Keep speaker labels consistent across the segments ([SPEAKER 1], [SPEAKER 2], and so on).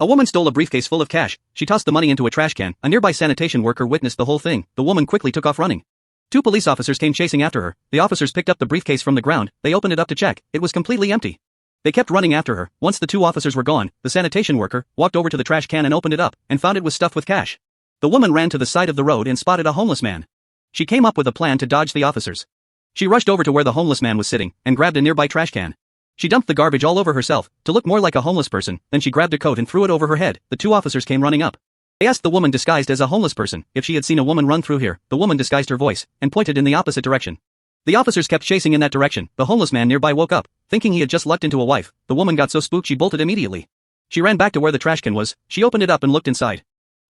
[SPEAKER 1] A woman stole a briefcase full of cash. She tossed the money into a trash can. A nearby sanitation worker witnessed the whole thing. The woman quickly took off running. Two police officers came chasing after her. The officers picked up the briefcase from the ground. They opened it up to check. It was completely empty. They kept running after her. Once the two officers were gone, the sanitation worker walked over to the trash can and opened it up, and found it was stuffed with cash. The woman ran to the side of the road and spotted a homeless man. She came up with a plan to dodge the officers. She rushed over to where the homeless man was sitting, and grabbed a nearby trash can. She dumped the garbage all over herself, to look more like a homeless person. Then she grabbed a coat and threw it over her head. The two officers came running up. They asked the woman disguised as a homeless person if she had seen a woman run through here. The woman disguised her voice, and pointed in the opposite direction. The officers kept chasing in that direction. The homeless man nearby woke up, thinking he had just lucked into a wife. The woman got so spooked she bolted immediately. She ran back to where the trash can was. She opened it up and looked inside,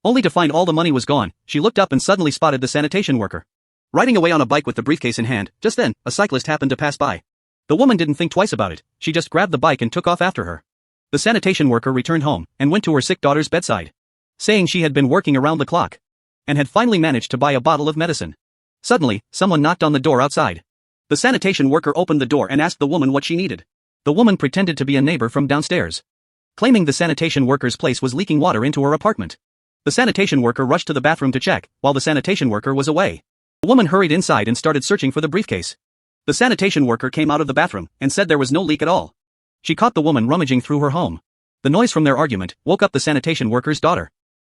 [SPEAKER 1] only to find all the money was gone. She looked up and suddenly spotted the sanitation worker riding away on a bike with the briefcase in hand. Just then, a cyclist happened to pass by. The woman didn't think twice about it. She just grabbed the bike and took off after her. The sanitation worker returned home, and went to her sick daughter's bedside, saying she had been working around the clock, and had finally managed to buy a bottle of medicine. Suddenly, someone knocked on the door outside. The sanitation worker opened the door and asked the woman what she needed. The woman pretended to be a neighbor from downstairs, claiming the sanitation worker's place was leaking water into her apartment. The sanitation worker rushed to the bathroom to check, while the sanitation worker was away. The woman hurried inside and started searching for the briefcase. The sanitation worker came out of the bathroom, and said there was no leak at all. She caught the woman rummaging through her home. The noise from their argument woke up the sanitation worker's daughter.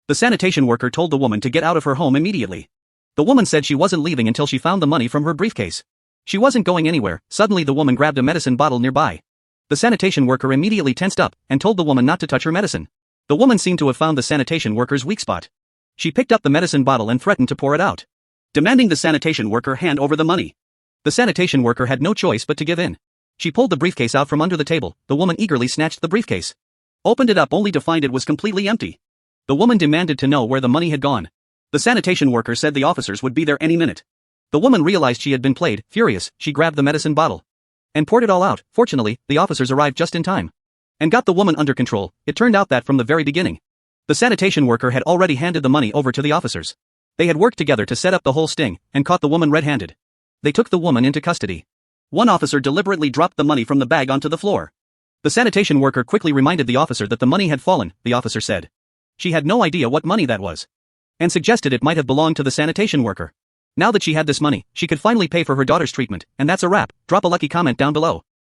[SPEAKER 1] The sanitation worker told the woman to get out of her home immediately. The woman said she wasn't leaving until she found the money from her briefcase. She wasn't going anywhere. Suddenly the woman grabbed a medicine bottle nearby. The sanitation worker immediately tensed up, and told the woman not to touch her medicine. The woman seemed to have found the sanitation worker's weak spot. She picked up the medicine bottle and threatened to pour it out, demanding the sanitation worker hand over the money. The sanitation worker had no choice but to give in. She pulled the briefcase out from under the table. The woman eagerly snatched the briefcase, opened it up only to find it was completely empty. The woman demanded to know where the money had gone. The sanitation worker said the officers would be there any minute. The woman realized she had been played. Furious, she grabbed the medicine bottle and poured it all out. Fortunately, the officers arrived just in time and got the woman under control. It turned out that from the very beginning, the sanitation worker had already handed the money over to the officers. They had worked together to set up the whole sting, and caught the woman red-handed. They took the woman into custody. One officer deliberately dropped the money from the bag onto the floor. The sanitation worker quickly reminded the officer that the money had fallen. The officer said she had no idea what money that was, and suggested it might have belonged to the sanitation worker. Now that she had this money, she could finally pay for her daughter's treatment. And that's a wrap. Drop a lucky comment down below.